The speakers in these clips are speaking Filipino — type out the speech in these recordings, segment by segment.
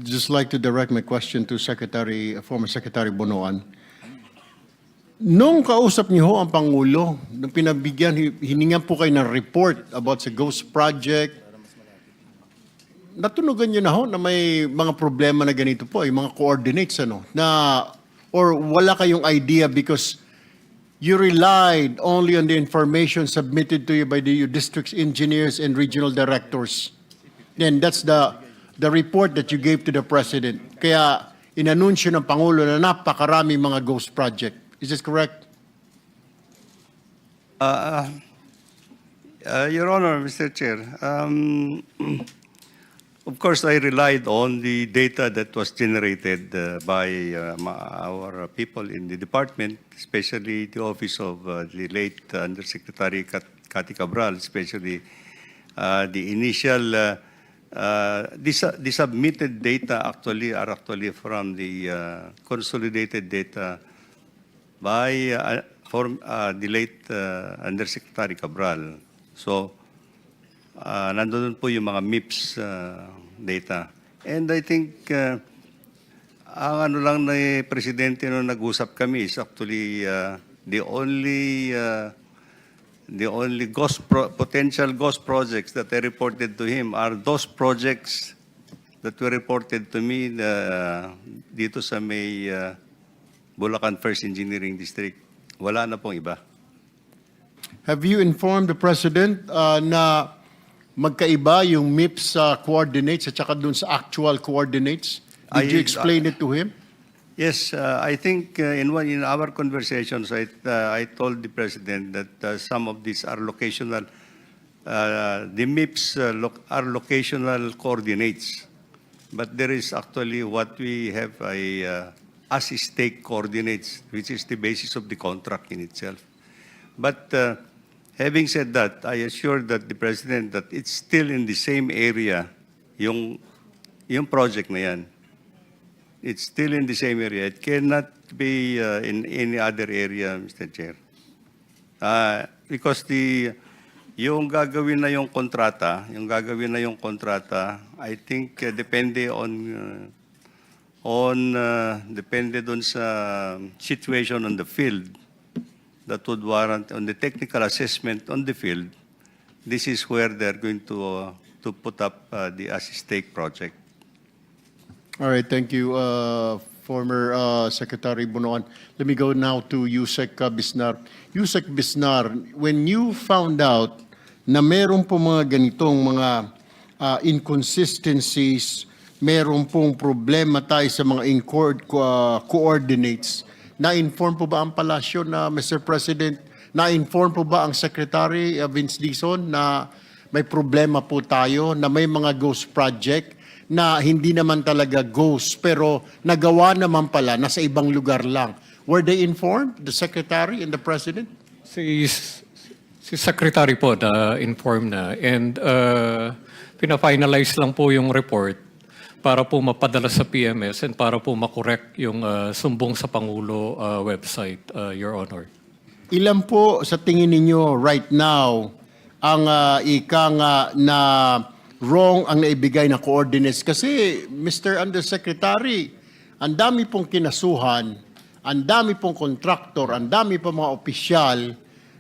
just like to direct my question to former Secretary Bonoan. Nung kausap niyo ho ang Pangulo, nung pinabigyan, hiningan po kayo ng report about sa Ghost Project, natunugan niyo na ho na may mga problema na ganito po, yung mga coordinates, or wala kayong idea because you relied only on the information submitted to you by the district's engineers and regional directors. Then that's the report that you gave to the President. Kaya inanunsyo ng Pangulo na napakarami mga ghost project. Is this correct? Your Honor, Mr. Chair, of course, I relied on the data that was generated by our people in the department, especially the office of the late Undersecretary Cathy Cabral, especially the initial, the submitted data are actually from the consolidated data by the late Undersecretary Cabral. So, nandun po yung mga MIPS data. And I think, ang ano lang na Presidente nung nag-usap kami is actually the only potential ghost projects that I reported to him are those projects that were reported to me dito sa may Bulacan First Engineering District. Wala na pong iba. Have you informed the President na magkaiba yung MIPS coordinates at saka dun sa actual coordinates? Did you explain it to him? Yes, I think in our conversations, I told the President that some of these are locational, the MIPS are locational coordinates. But there is actually what we have as stake coordinates, which is the basis of the contract in itself. But having said that, I assured that the President that it's still in the same area, yung project na yan. It's still in the same area. It cannot be in any other area, Mr. Chair. Because yung gagawin na yung kontrata, I think depende depende dun sa situation on the field that would warrant on the technical assessment on the field. This is where they're going to put up the as-stake project. All right, thank you, former Secretary Bonoan. Let me go now to Yusek Bisnar. Yusek Bisnar, when you found out na meron po mga ganitong mga inconsistencies, meron pong problema tayo sa mga coordinates, na-inform po ba ang palasyo na, Mr. President, na-inform po ba ang Secretary Vince Dizon na may problema po tayo, na may mga ghost project na hindi naman talaga ghost, pero nagawa naman pala, nasa ibang lugar lang? Were they informed, the Secretary and the President? Si Secretary po na inform na, and pina-finalize lang po yung report para po mapadala sa PMS and para po makorek yung sumbong sa Pangulo website, Your Honor. Ilan po sa tingin ninyo right now ang na wrong ang naibigay na coordinates? Kasi, Mr. Undersecretary, ang dami pong kinasuhan, ang dami pong contractor, ang dami pong mga opisyal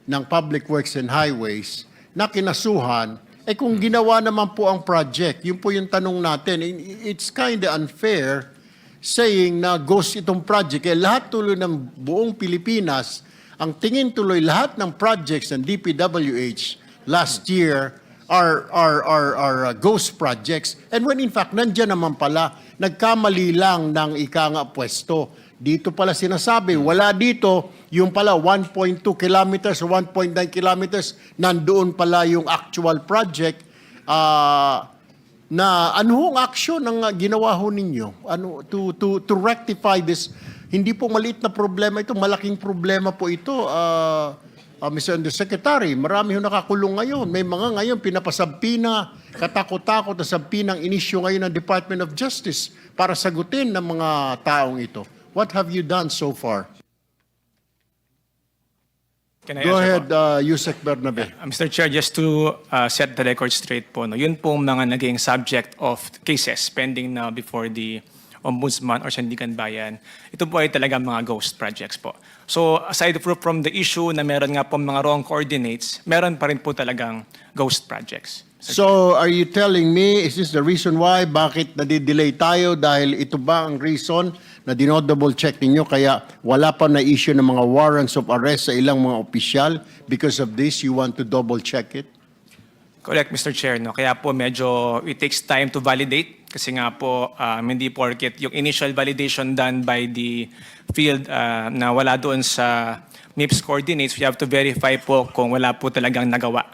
ng Public Works and Highways na kinasuhan. Kung ginawa naman po ang project, yun po yung tanong natin. It's kind of unfair saying na ghost itong project. Lahat tuloy ng buong Pilipinas, ang tingin tuloy lahat ng projects ng DPWH last year are ghost projects. And when in fact, nandiyan naman pala, nagkamali lang ng ika-nga pwesto. Dito pala sinasabi, wala dito, yung pala 1.2 kilometers or 1.9 kilometers, nandoon pala yung actual project. Na ano hong action ang ginawa ho ninyo? To rectify this? Hindi po maliit na problema ito, malaking problema po ito. Mr. Undersecretary, marami ho nakakulong ngayon. May mga ngayon pinapasabpina, katakot-takot na sabpinang inisyo ngayon ng Department of Justice para sagutin ng mga taong ito. What have you done so far? Can I Go answer ahead, po? Yusek Bernabe. Mr. Chair, just to set the record straight po, no, yun pong mga naging subject of cases pending na before the Ombudsman or Sandigan Bayan. Ito po ay talagang mga ghost projects po. So aside from the issue na meron nga po mga wrong coordinates, meron pa rin po talagang ghost projects. So, are you telling me, is this the reason why, bakit nadidelay tayo? Dahil ito ba ang reason na dinodouble check ninyo kaya wala pa na issue ng mga warrants of arrest sa ilang mga opisyal? Because of this, you want to double check it? Correct, Mr. Chair. No? Kaya po medyo it takes time to validate kasi nga po hindi porket yung initial validation done by the field na wala doon sa MIPS coordinates, we have to verify po kung wala po talagang nagawa.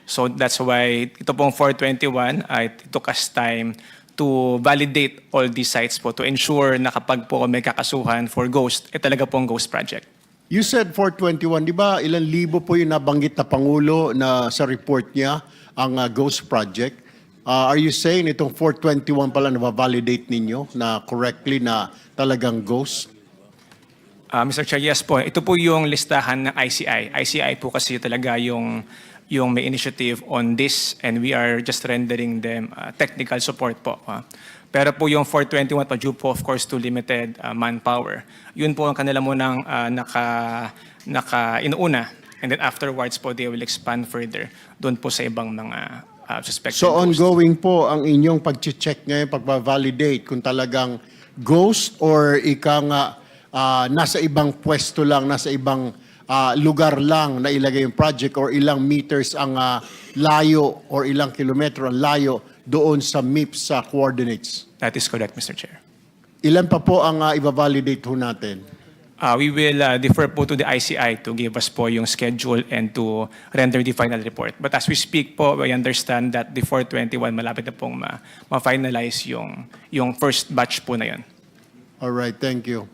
So that's why ito pong 421, it took us time to validate all these sites po to ensure na kapag po may kakasuhan for ghost, talaga pong ghost project. You said 421, di ba ilang libo po yung nabanggit na Pangulo na sa report niya ang ghost project? Are you saying itong 421 pala na-validate ninyo na correctly na talagang ghost? Mr. Chair, yes po. Ito po yung listahan ng ICI. ICI po kasi talaga yung may initiative on this and we are just rendering them technical support po. Pero po yung 421 pa due po of course to limited manpower. Yun po ang kanila munang inuuna and then afterwards po they will expand further doon po sa ibang mga suspected So ghosts. ongoing po ang inyong pag-check ngayon, pag-validate kung talagang ghost or ika nga nasa ibang pwesto lang, nasa ibang lugar lang na ilagay yung project or ilang meters ang layo or ilang kilometro ang layo doon sa MIPS coordinates. That is correct, Mr. Chair. Ilan pa po ang i-validate ho natin? We will defer po to the ICI to give us po yung schedule and to render the final report. But as we speak po, we understand that the 421 malapit na pong ma-finalize yung first batch po na yun. All right, thank you.